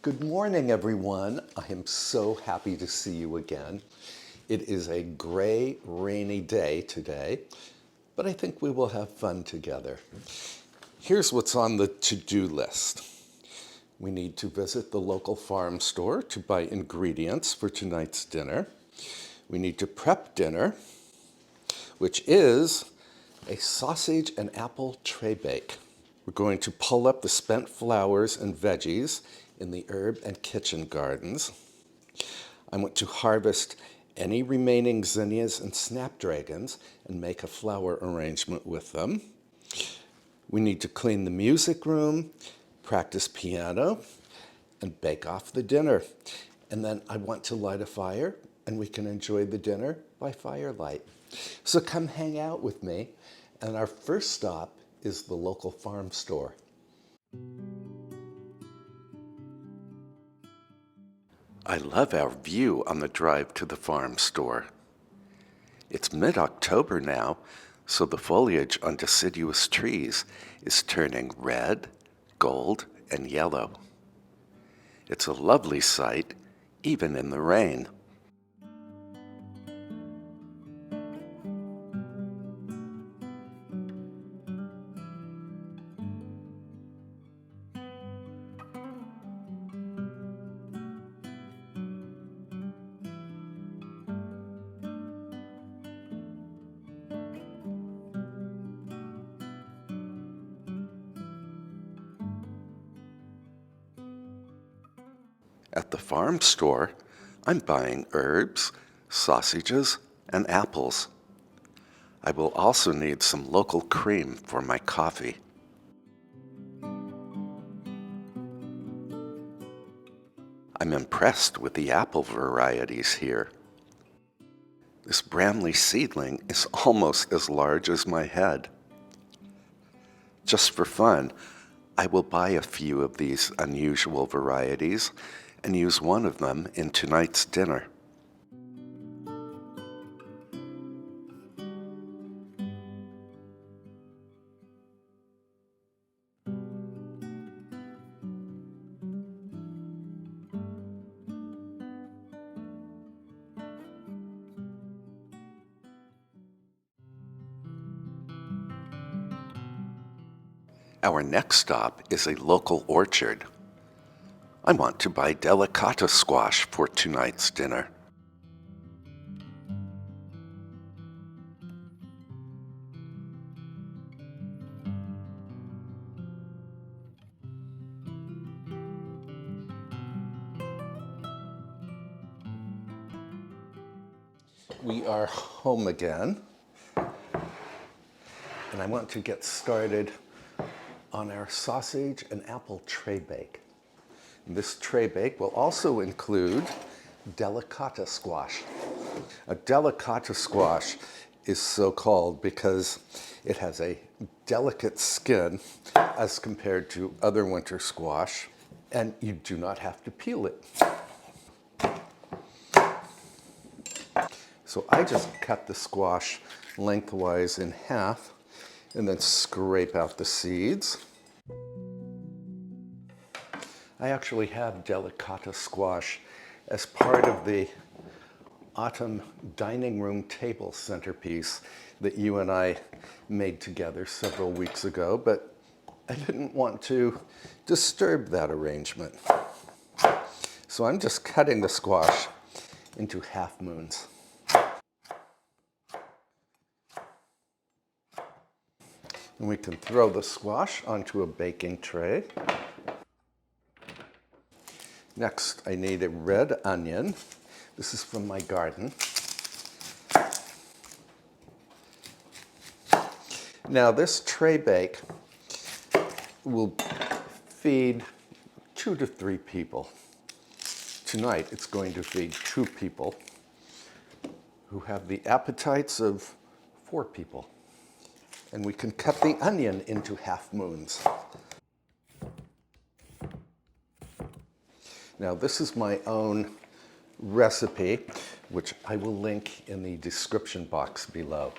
Good morning, everyone. I am so happy to see you again. It is a gray, rainy day today, but I think we will have fun together. Here's what's on the to-do list. We need to visit the local farm store to buy ingredients for tonight's dinner. We need to prep dinner, which is a sausage and apple tray bake. We're going to pull up the spent flowers and veggies in the herb and kitchen gardens. I want to harvest any remaining zinnias and snapdragons and make a flower arrangement with them. We need to clean the music room, practice piano, and bake off the dinner. And then I want to light a fire and we can enjoy the dinner by firelight. So come hang out with me. And our first stop is the local farm store. I love our view on the drive to the farm store. It's mid-October now, so the foliage on deciduous trees is turning red, gold, and yellow. It's a lovely sight, even in the rain. At the farm store, I'm buying herbs, sausages, and apples. I will also need some local cream for my coffee. I'm impressed with the apple varieties here. This Bramley seedling is almost as large as my head. Just for fun, I will buy a few of these unusual varieties and use one of them in tonight's dinner. Our next stop is a local orchard. I want to buy delicata squash for tonight's dinner. We are home again, and I want to get started on our sausage and apple tray bake. This tray bake will also include delicata squash. A delicata squash is so called because it has a delicate skin as compared to other winter squash, and you do not have to peel it. So I just cut the squash lengthwise in half and then scrape out the seeds. I actually have delicata squash as part of the autumn dining room table centerpiece that you and I made together several weeks ago, but I didn't want to disturb that arrangement. So I'm just cutting the squash into half moons. And we can throw the squash onto a baking tray. Next, I need a red onion. This is from my garden. Now, this tray bake will feed 2 to 3 people. Tonight, it's going to feed 2 people who have the appetites of 4 people. And we can cut the onion into half moons. Now, this is my own recipe, which I will link in the description box below.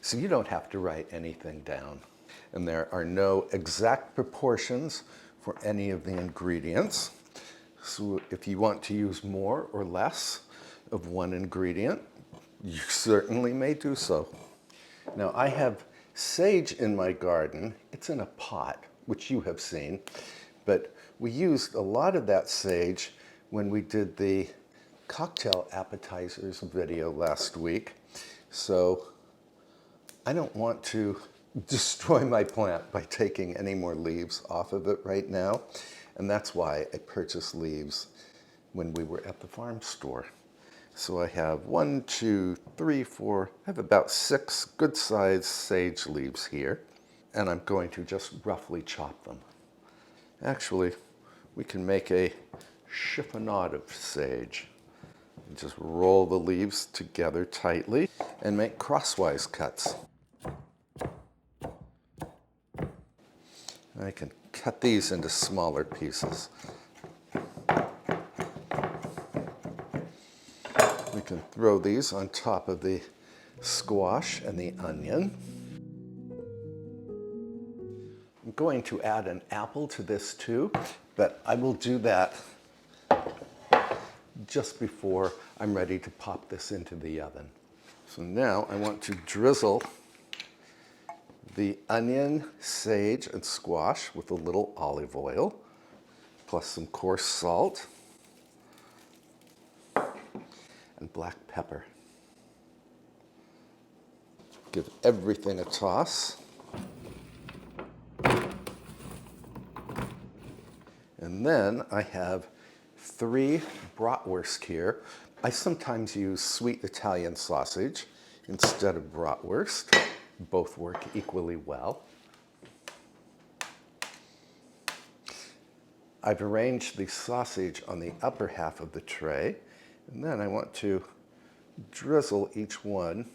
So you don't have to write anything down. And there are no exact proportions for any of the ingredients. So if you want to use more or less of one ingredient, you certainly may do so. Now I have sage in my garden. It's in a pot, which you have seen, but we used a lot of that sage when we did the cocktail appetizers video last week. So I don't want to destroy my plant by taking any more leaves off of it right now. And that's why I purchased leaves when we were at the farm store. So I have 1, 2, 3, 4, I have about 6 good-sized sage leaves here. And I'm going to just roughly chop them. Actually, we can make a chiffonade of sage. Just roll the leaves together tightly and make crosswise cuts. I can cut these into smaller pieces. We can throw these on top of the squash and the onion. I'm going to add an apple to this too, but I will do that just before I'm ready to pop this into the oven. So now I want to drizzle the onion, sage, and squash with a little olive oil, plus some coarse salt and black pepper. Give everything a toss. And then I have 3 bratwurst here. I sometimes use sweet Italian sausage instead of bratwurst. Both work equally well. I've arranged the sausage on the upper half of the tray, and then I want to drizzle each one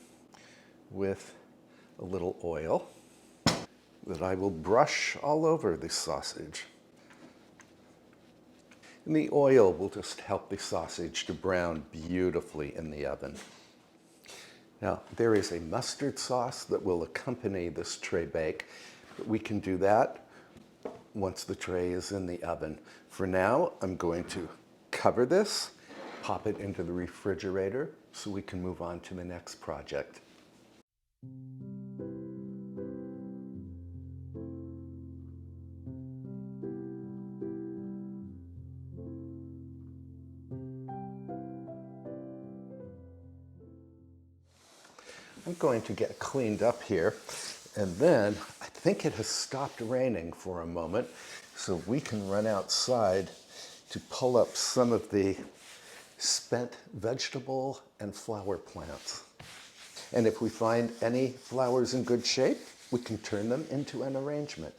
with a little oil that I will brush all over the sausage. And the oil will just help the sausage to brown beautifully in the oven. Now, there is a mustard sauce that will accompany this tray bake, but we can do that once the tray is in the oven. For now, I'm going to cover this, pop it into the refrigerator so we can move on to the next project. I'm going to get cleaned up here, and then I think it has stopped raining for a moment, so we can run outside to pull up some of the spent vegetable and flower plants. And if we find any flowers in good shape, we can turn them into an arrangement.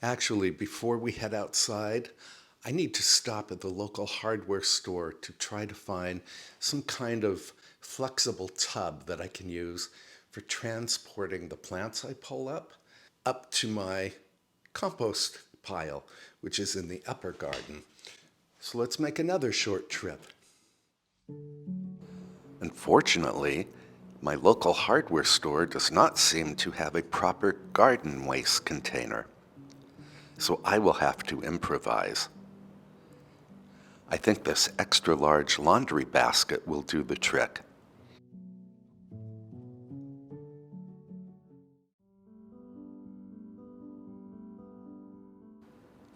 Actually, before we head outside, I need to stop at the local hardware store to try to find some kind of flexible tub that I can use for transporting the plants I pull up to my compost pile, which is in the upper garden. So let's make another short trip. Unfortunately, my local hardware store does not seem to have a proper garden waste container, so I will have to improvise. I think this extra large laundry basket will do the trick.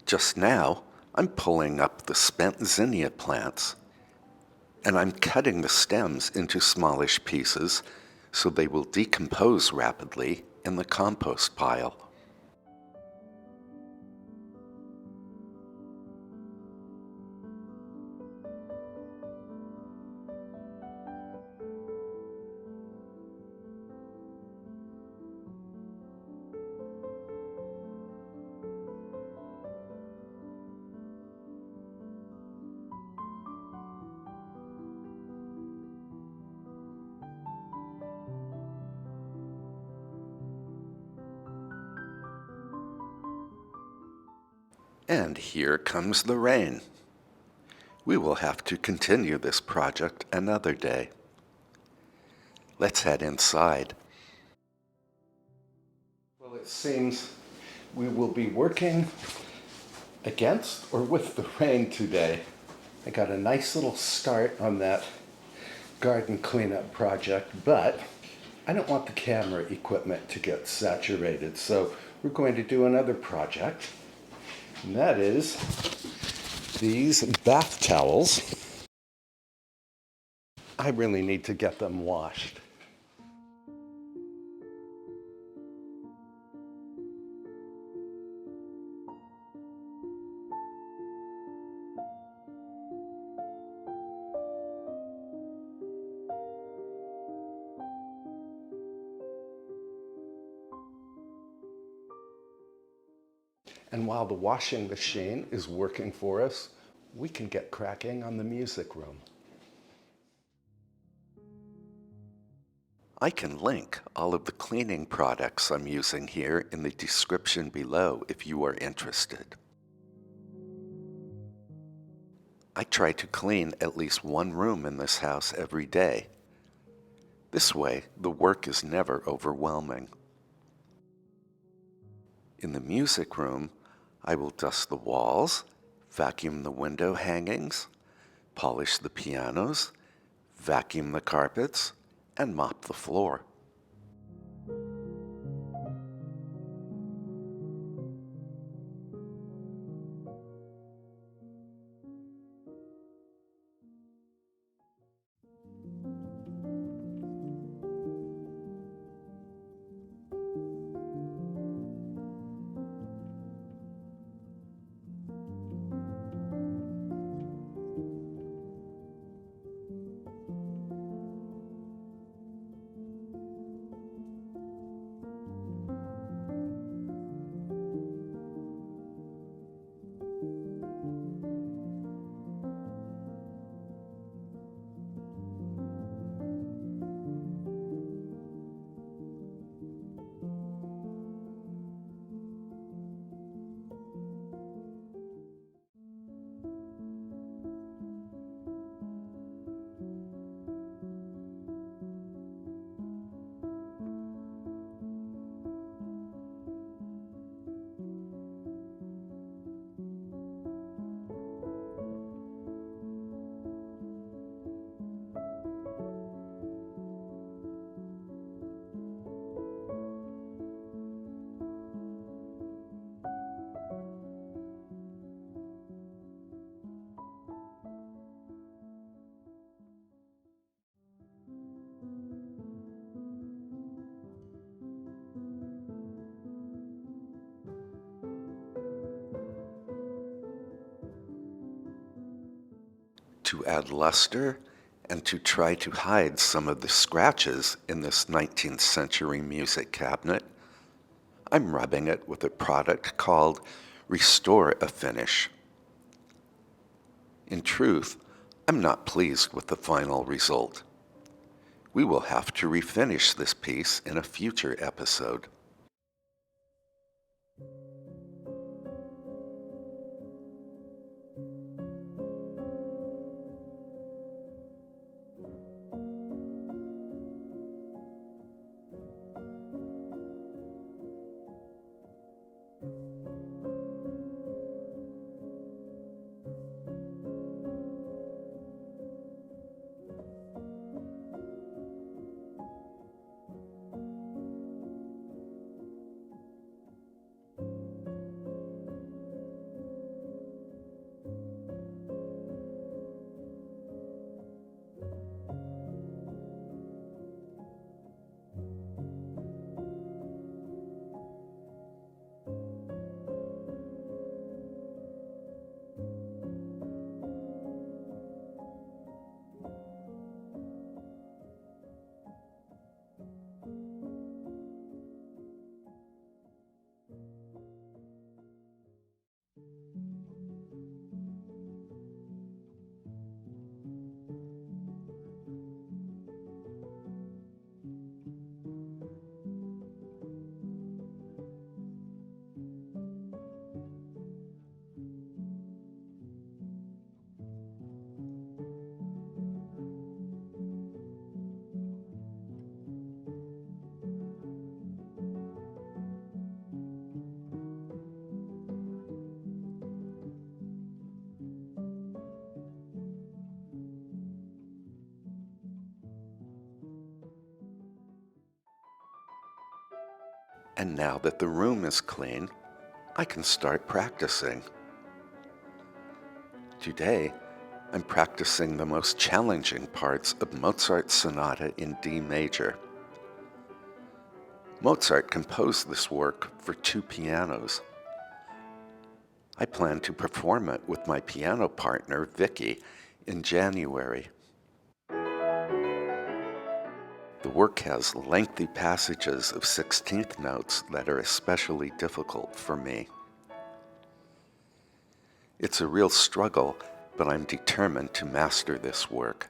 Just now, I'm pulling up the spent zinnia plants, and I'm cutting the stems into smallish pieces so they will decompose rapidly in the compost pile. And here comes the rain. We will have to continue this project another day. Let's head inside. Well, it seems we will be working against or with the rain today. I got a nice little start on that garden cleanup project, but I don't want the camera equipment to get saturated, so we're going to do another project, and that is these bath towels. I really need to get them washed. And while the washing machine is working for us, we can get cracking on the music room. I can link all of the cleaning products I'm using here in the description below if you are interested. I try to clean at least one room in this house every day. This way, the work is never overwhelming. In the music room, I will dust the walls, vacuum the window hangings, polish the pianos, vacuum the carpets, and mop the floor. To add luster and to try to hide some of the scratches in this 19th century music cabinet, I'm rubbing it with a product called Restore a Finish. In truth, I'm not pleased with the final result. We will have to refinish this piece in a future episode. And now that the room is clean, I can start practicing. Today, I'm practicing the most challenging parts of Mozart's Sonata in D major. Mozart composed this work for 2 pianos. I plan to perform it with my piano partner, Vicky, in January. The work has lengthy passages of 16th notes that are especially difficult for me. It's a real struggle, but I'm determined to master this work.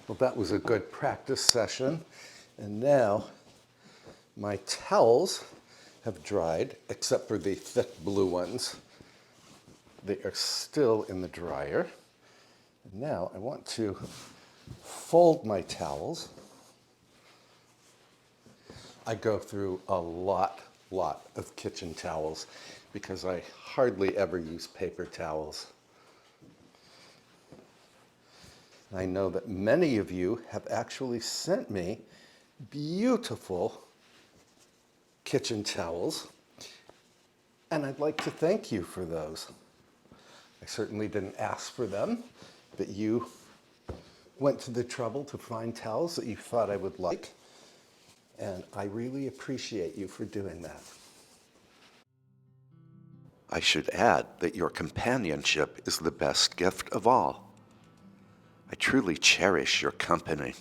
Well, that was a good practice session. And now my towels have dried, except for the thick blue ones. They are still in the dryer. And now I want to fold my towels. I go through a lot of kitchen towels because I hardly ever use paper towels. I know that many of you have actually sent me beautiful kitchen towels, and I'd like to thank you for those. I certainly didn't ask for them, but you went to the trouble to find towels that you thought I would like, and I really appreciate you for doing that. I should add that your companionship is the best gift of all. I truly cherish your company.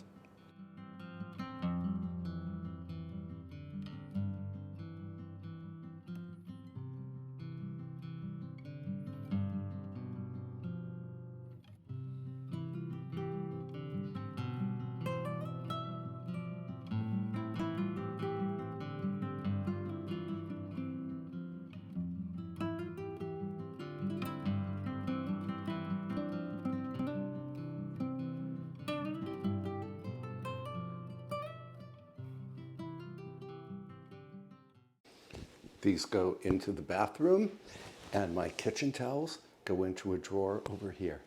These go into the bathroom, and my kitchen towels go into a drawer over here.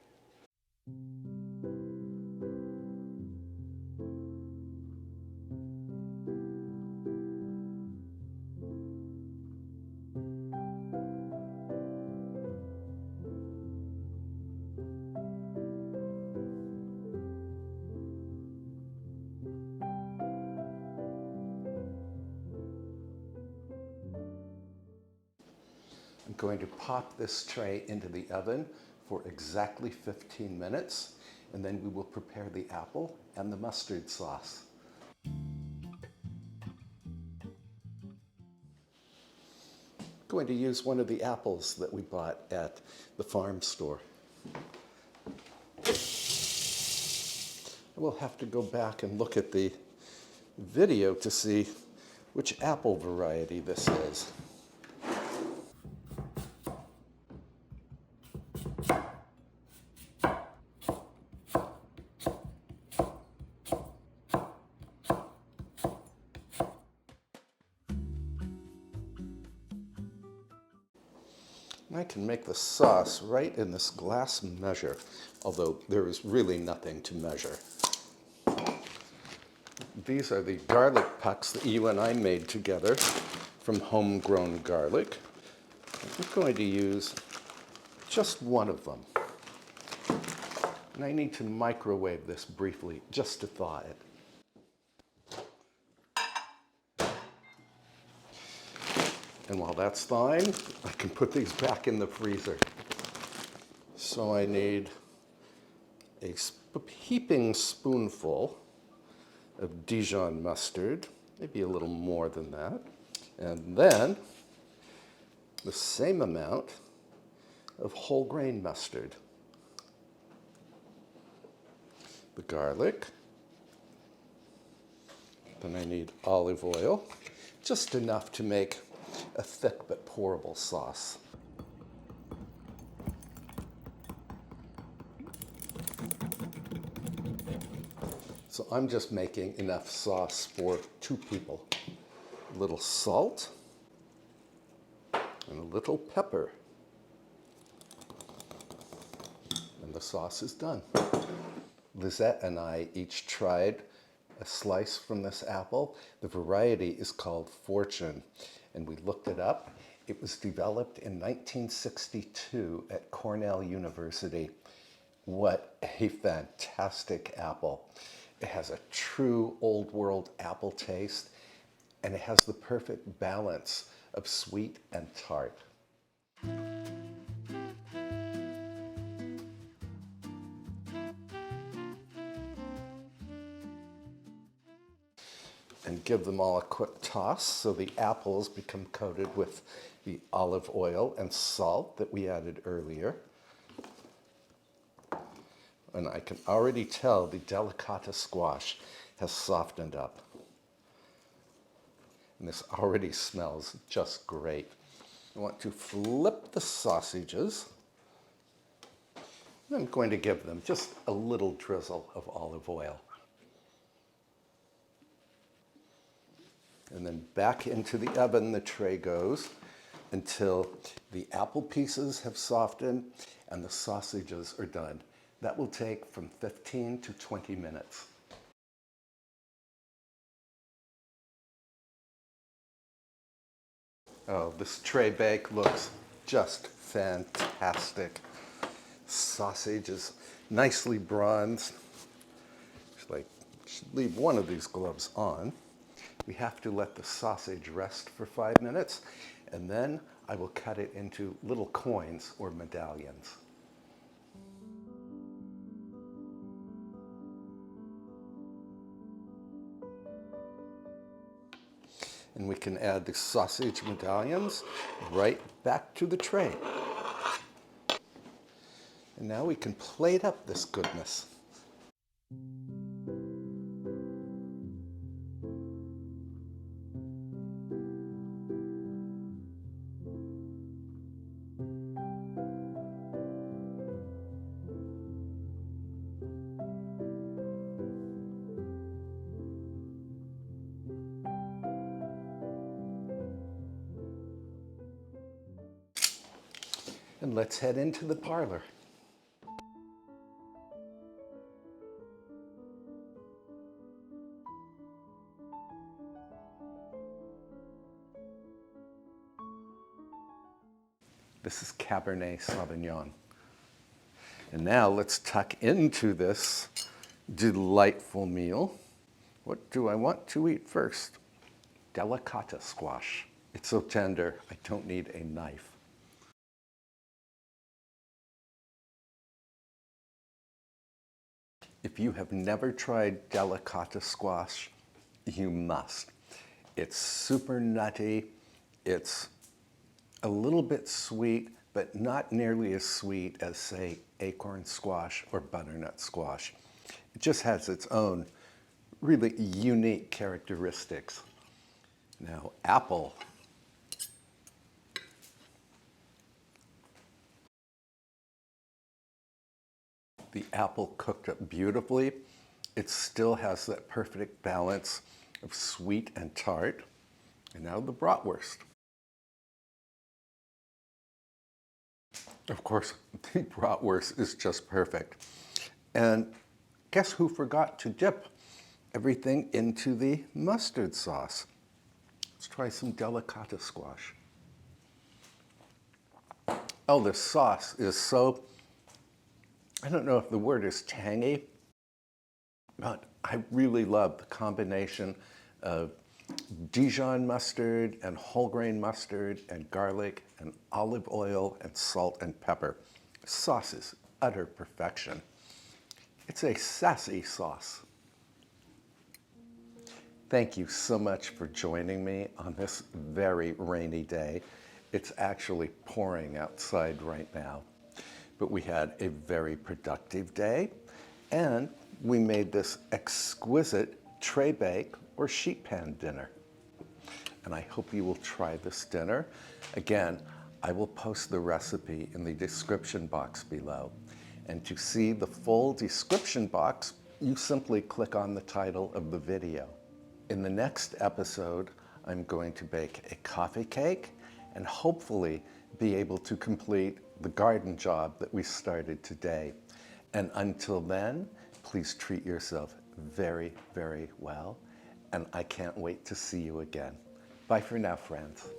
I'm going to pop this tray into the oven for exactly 15 minutes, and then we will prepare the apple and the mustard sauce. I'm going to use one of the apples that we bought at the farm store. We'll have to go back and look at the video to see which apple variety this is. I can make the sauce right in this glass measure, although there is really nothing to measure. These are the garlic pucks that you and I made together from homegrown garlic. I'm going to use just one of them. And I need to microwave this briefly just to thaw it. And while that's thawing, I can put these back in the freezer. So I need a heaping spoonful of Dijon mustard, maybe a little more than that. And then the same amount of whole grain mustard. The garlic. Then I need olive oil, just enough to make a thick but pourable sauce. So I'm just making enough sauce for 2 people. A little salt and a little pepper. And the sauce is done. Lisette and I each tried a slice from this apple. The variety is called Fortune, and we looked it up. It was developed in 1962 at Cornell University. What a fantastic apple. It has a true old world apple taste, and it has the perfect balance of sweet and tart. And give them all a quick toss so the apples become coated with the olive oil and salt that we added earlier. And I can already tell the delicata squash has softened up. And this already smells just great. I want to flip the sausages. I'm going to give them just a little drizzle of olive oil. And then back into the oven the tray goes until the apple pieces have softened and the sausages are done. That will take from 15 to 20 minutes. Oh, this tray bake looks just fantastic. Sausage is nicely bronzed. Should leave one of these gloves on. We have to let the sausage rest for 5 minutes, and then I will cut it into little coins or medallions. And we can add the sausage medallions right back to the tray. And now we can plate up this goodness. And let's head into the parlor. This is Cabernet Sauvignon. And now let's tuck into this delightful meal. What do I want to eat first? Delicata squash. It's so tender, I don't need a knife. If you have never tried delicata squash, you must. It's super nutty. It's a little bit sweet, but not nearly as sweet as, say, acorn squash or butternut squash. It just has its own really unique characteristics. Now, apple. The apple cooked up beautifully. It still has that perfect balance of sweet and tart. And now the bratwurst. Of course, the bratwurst is just perfect. And guess who forgot to dip everything into the mustard sauce? Let's try some delicata squash. Oh, this sauce is so, I don't know if the word is tangy, but I really love the combination of Dijon mustard and whole grain mustard and garlic and olive oil and salt and pepper. Sauce is utter perfection. It's a sassy sauce. Thank you so much for joining me on this very rainy day. It's actually pouring outside right now, but we had a very productive day and we made this exquisite tray bake or sheet pan dinner. And I hope you will try this dinner. Again, I will post the recipe in the description box below. And to see the full description box, you simply click on the title of the video. In the next episode, I'm going to bake a coffee cake and hopefully be able to complete the garden job that we started today. And until then, please treat yourself very, very well. And I can't wait to see you again. Bye for now, friends.